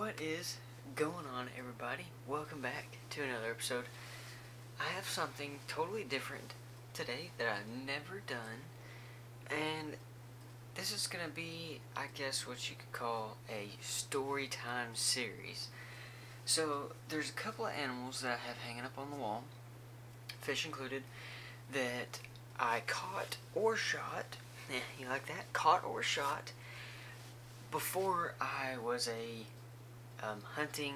What is going on, everybody? Welcome back to another episode. I have something totally different today that I've never done, and this is gonna be, I guess, what you could call a story time series. So there's a couple of animals that I have hanging up on the wall, fish included, that I caught or shot. You like that? Caught or shot before I was a hunting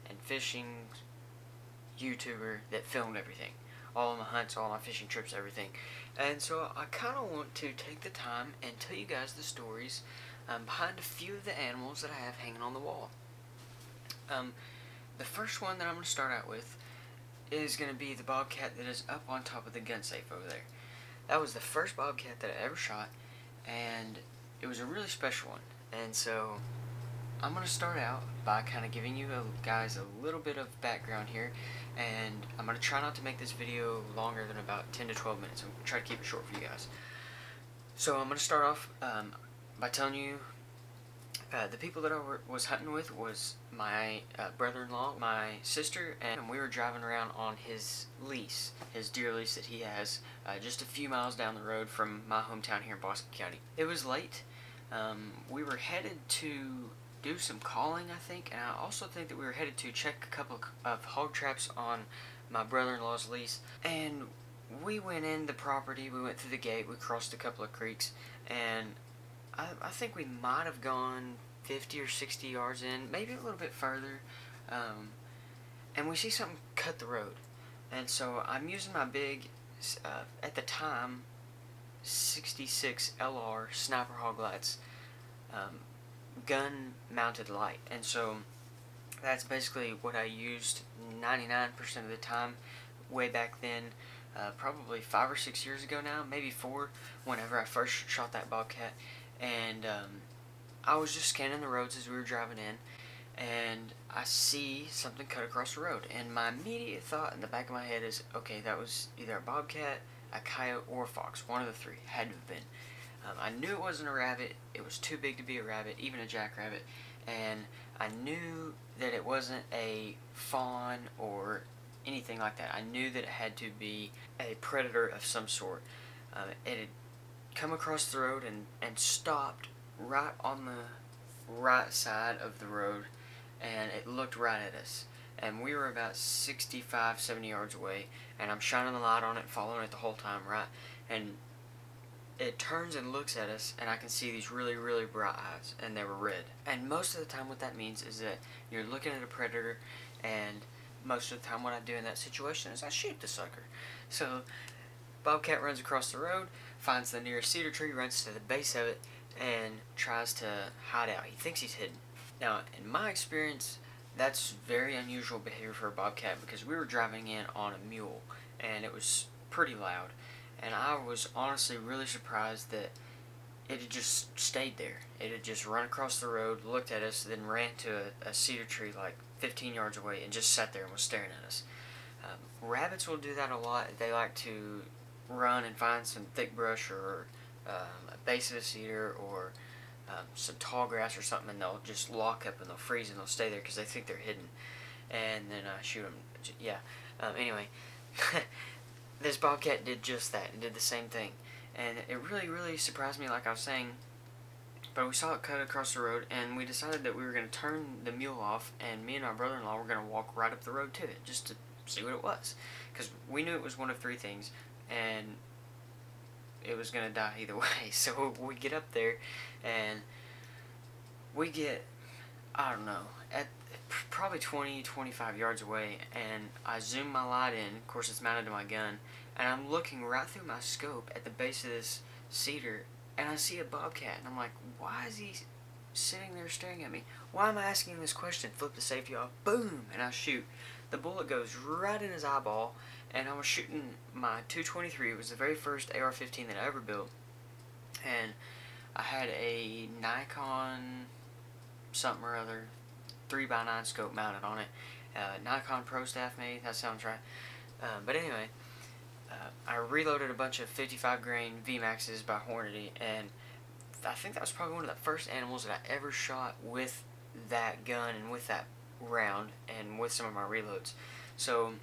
and fishing YouTuber that filmed everything. All of my hunts, all my fishing trips, everything. And so I kind of want to take the time and tell you guys the stories behind a few of the animals that I have hanging on the wall. The first one that I'm going to start out with is going to be the bobcat that is up on top of the gun safe over there. That was the first bobcat that I ever shot, and it was a really special one. And so I'm going to start out by kind of giving you guys a little bit of background here, and I'm going to try not to make this video longer than about 10 to 12 minutes. I'm going to try to keep it short for you guys. So I'm going to start off by telling you the people that I was hunting with was my brother-in-law, my sister, and we were driving around on his lease, his deer lease that he has just a few miles down the road from my hometown here in Boston County. It was late. We were headed to do some calling, I think, and I also think that we were headed to check a couple of hog traps on my brother-in-law's lease. And we went in the property, we went through the gate, we crossed a couple of creeks, and I think we might have gone 50 or 60 yards in, maybe a little bit further, and we see something cut the road. And so I'm using my big, at the time, 66 LR sniper hog lights, gun mounted light. And so that's basically what I used 99% of the time way back then, probably 5 or 6 years ago now, maybe 4, whenever I first shot that bobcat. And I was just scanning the roads as we were driving in, and I see something cut across the road, and my immediate thought in the back of my head is, okay, that was either a bobcat, a coyote, or a fox. One of the three had to have been. I knew it wasn't a rabbit. It was too big to be a rabbit, even a jackrabbit, and I knew that it wasn't a fawn or anything like that. I knew that it had to be a predator of some sort. It had come across the road and stopped right on the right side of the road, and it looked right at us. And we were about 65, 70 yards away, and I'm shining the light on it, following it the whole time, right? And it turns and looks at us, and I can see these really, really bright eyes, and they were red. And most of the time what that means is that you're looking at a predator, and most of the time what I do in that situation is I shoot the sucker. So bobcat runs across the road, finds the nearest cedar tree, runs to the base of it, and tries to hide out. He thinks he's hidden. Now, in my experience, that's very unusual behavior for a bobcat, because we were driving in on a mule, and it was pretty loud. And I was honestly really surprised that it had just stayed there. It had just run across the road, looked at us, then ran to a cedar tree like 15 yards away and just sat there and was staring at us. Rabbits will do that a lot. They like to run and find some thick brush or a base of a cedar or some tall grass or something, and they'll just lock up and they'll freeze and they'll stay there because they think they're hidden. And then I shoot them. Yeah. Anyway, this bobcat did just that and did the same thing. And it really, really surprised me, like I was saying. But we saw it cut across the road, and we decided that we were going to turn the mule off, and me and our brother-in-law were going to walk right up the road to it just to see what it was. Because we knew it was one of three things, and it was going to die either way. So we get up there, and we get, I don't know, at probably 20, 25 yards away, and I zoom my light in. Of course, it's mounted to my gun, and I'm looking right through my scope at the base of this cedar, and I see a bobcat, and I'm like, why is he sitting there staring at me? Why am I asking this question? Flip the safety off, boom, and I shoot. The bullet goes right in his eyeball, and I was shooting my .223. It was the very first AR-15 that I ever built, and I had a Nikon something or other 3x9 scope mounted on it. Nikon Pro Staff, maybe, that sounds right. But anyway, I reloaded a bunch of 55 grain VMAXs by Hornady, and I think that was probably one of the first animals that I ever shot with that gun and with that round and with some of my reloads. So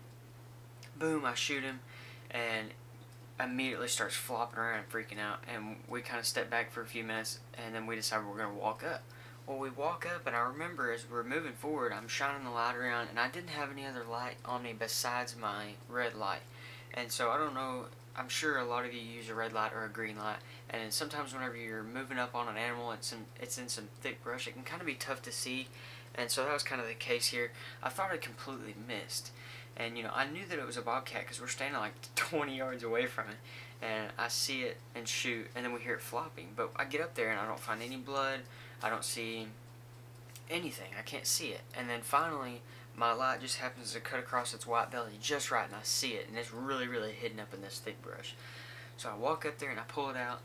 boom, I shoot him, and immediately starts flopping around and freaking out, and we kind of step back for a few minutes, and then we decide we're going to walk up. Well, we walk up, and I remember as we're moving forward, I'm shining the light around, and I didn't have any other light on me besides my red light. And so I don't know, I'm sure a lot of you use a red light or a green light, and sometimes whenever you're moving up on an animal, it's in some thick brush, it can kind of be tough to see. And so that was kind of the case here. I thought I completely missed. And, you know, I knew that it was a bobcat because we're standing like 20 yards away from it. And I see it and shoot, and then we hear it flopping. But I get up there and I don't find any blood. I don't see anything. I can't see it. And then finally, my light just happens to cut across its white belly just right, and I see it. And it's really, really hidden up in this thick brush. So I walk up there and I pull it out.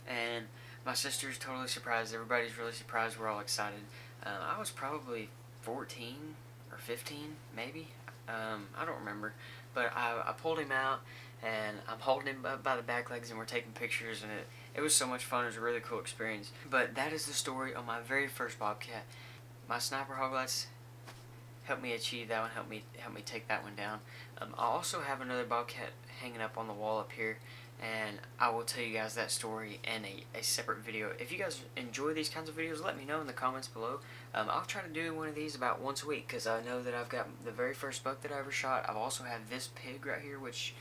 And my sister's totally surprised. Everybody's really surprised. We're all excited. I was probably 14 or 15, maybe. I don't remember, but I pulled him out, and I'm holding him by the back legs, and we're taking pictures, and it was so much fun. It was a really cool experience. But that is the story on my very first bobcat. My sniper hog lights helped me achieve that one, helped me take that one down. I also have another bobcat hanging up on the wall up here, and I will tell you guys that story in a separate video. If you guys enjoy these kinds of videos, let me know in the comments below. I'll try to do one of these about once a week, because I know that I've got the very first buck that I ever shot. I've also have this pig right here, which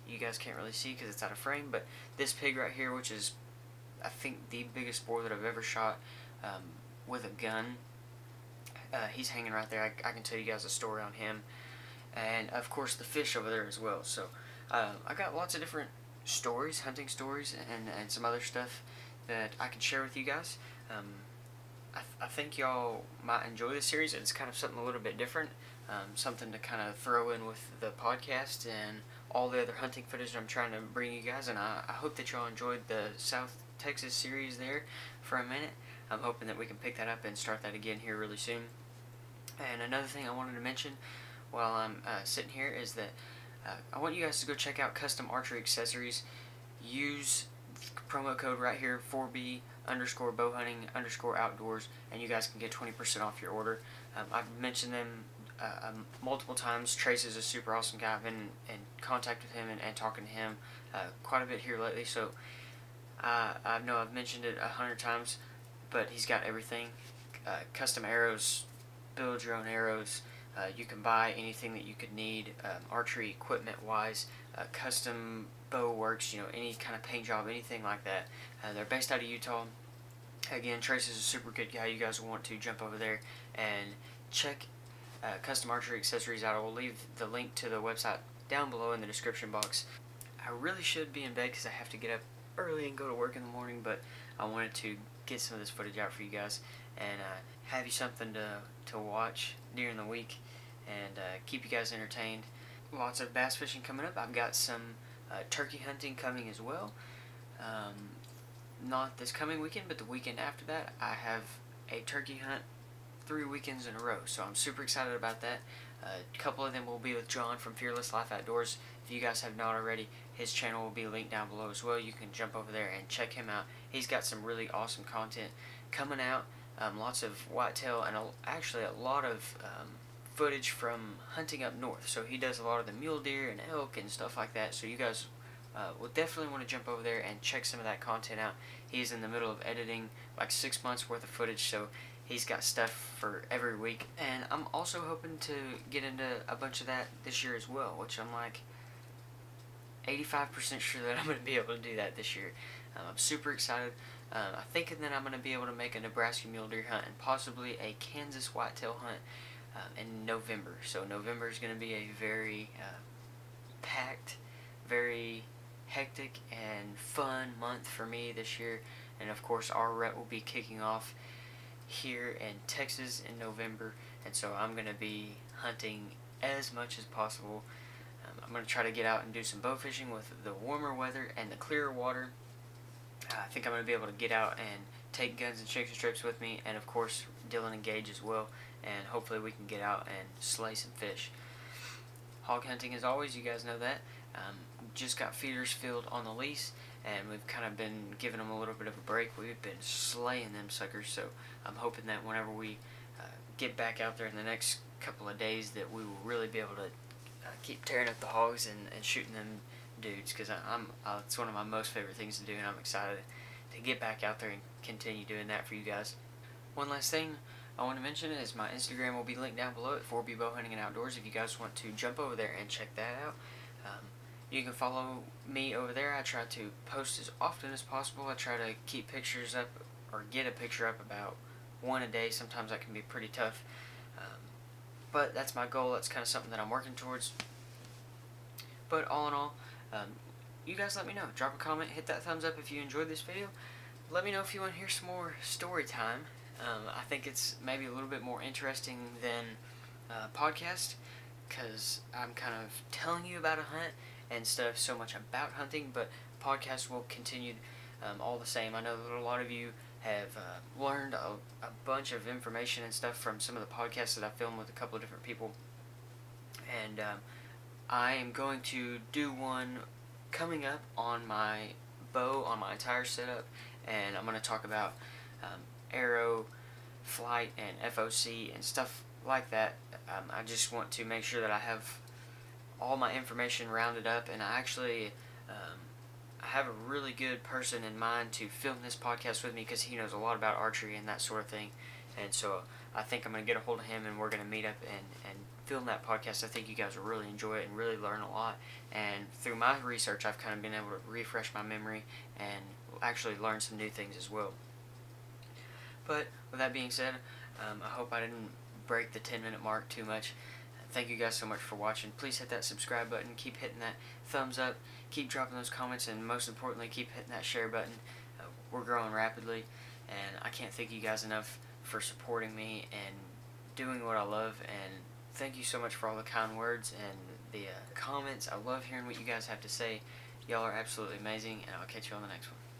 you guys can't really see because it's out of frame, but this pig right here, which is, I think, the biggest boar that I've ever shot with a gun. He's hanging right there. I can tell you guys a story on him. And, of course, the fish over there as well. So, I got lots of different stories, hunting stories, and some other stuff that I can share with you guys. I think y'all might enjoy this series. It's kind of something a little bit different, something to kind of throw in with the podcast and all the other hunting footage I'm trying to bring you guys. And I hope that y'all enjoyed the South Texas series there for a minute. I'm hoping that we can pick that up and start that again here really soon. And another thing I wanted to mention while I'm sitting here is that I want you guys to go check out Custom Archery Accessories. Use promo code right here, 4B_bowhunting_outdoors, and you guys can get 20% off your order. I've mentioned them multiple times. Trace is a super awesome guy. I've been in contact with him and talking to him quite a bit here lately, so I know I've mentioned it 100 times, but he's got everything. Custom arrows, build your own arrows. You can buy anything that you could need archery equipment wise, custom bow works, you know, any kind of paint job, anything like that. They're based out of Utah. Again, Trace is a super good guy. You guys will want to jump over there and check Custom Archery Accessories out. I will leave the link to the website down below in the description box. I really should be in bed because I have to get up early and go to work in the morning, but I wanted to get some of this footage out for you guys and have you something to watch during the week and keep you guys entertained. Lots of bass fishing coming up. I've got some turkey hunting coming as well. Not this coming weekend, but the weekend after that, I have a turkey hunt 3 weekends in a row, so I'm super excited about that. A couple of them will be with John from Fearless Life Outdoors. If you guys have not already, his channel will be linked down below as well. You can jump over there and check him out. He's got some really awesome content coming out. Lots of whitetail and actually a lot of footage from hunting up north. So he does a lot of the mule deer and elk and stuff like that. So you guys will definitely want to jump over there and check some of that content out. He's in the middle of editing like 6 months worth of footage, so he's got stuff for every week. And I'm also hoping to get into a bunch of that this year as well, which I'm like 85% sure that I'm going to be able to do that this year. I'm super excited. I'm thinking that I'm going to be able to make a Nebraska mule deer hunt and possibly a Kansas whitetail hunt in November. So November is going to be a very packed, very hectic and fun month for me this year. And of course our rut will be kicking off here in Texas in November, and so I'm going to be hunting as much as possible. I'm going to try to get out and do some bow fishing with the warmer weather and the clearer water. I think I'm going to be able to get out and take guns and shakes and strips with me, and of course Dylan and Gage as well, and hopefully we can get out and slay some fish. Hog hunting as always, you guys know that. Just got feeders filled on the lease, and we've kind of been giving them a little bit of a break. We've been slaying them suckers, so I'm hoping that whenever we get back out there in the next couple of days that we will really be able to keep tearing up the hogs and shooting them dudes, because it's one of my most favorite things to do, and I'm excited to get back out there and continue doing that for you guys. One last thing I want to mention is my Instagram will be linked down below at 4B Bow Hunting and Outdoors if you guys want to jump over there and check that out. You can follow me over there. I try to post as often as possible. I try to keep pictures up, or get a picture up, about one a day. Sometimes that can be pretty tough. But that's my goal. That's kind of something that I'm working towards. But all in all, you guys let me know. Drop a comment, hit that thumbs up if you enjoyed this video. Let me know if you want to hear some more story time. I think it's maybe a little bit more interesting than podcast, because I'm kind of telling you about a hunt instead of so much about hunting, but podcast will continue all the same. I know that a lot of you have learned a bunch of information and stuff from some of the podcasts that I filmed with a couple of different people, and I am going to do one coming up on my bow, on my entire setup, and I'm going to talk about arrow, flight, and FOC and stuff like that. I just want to make sure that I have all my information rounded up, and I actually I have a really good person in mind to film this podcast with me, because he knows a lot about archery and that sort of thing, and so I think I'm going to get a hold of him and we're going to meet up and film that podcast. I think you guys will really enjoy it and really learn a lot, and through my research I've kind of been able to refresh my memory and actually learn some new things as well. But with that being said, I hope I didn't break the 10-minute mark too much. Thank you guys so much for watching. Please hit that subscribe button, keep hitting that thumbs up, keep dropping those comments, and most importantly, keep hitting that share button. We're growing rapidly, and I can't thank you guys enough for supporting me and doing what I love. And thank you so much for all the kind words and the comments. I love hearing what you guys have to say. Y'all are absolutely amazing, and I'll catch you on the next one.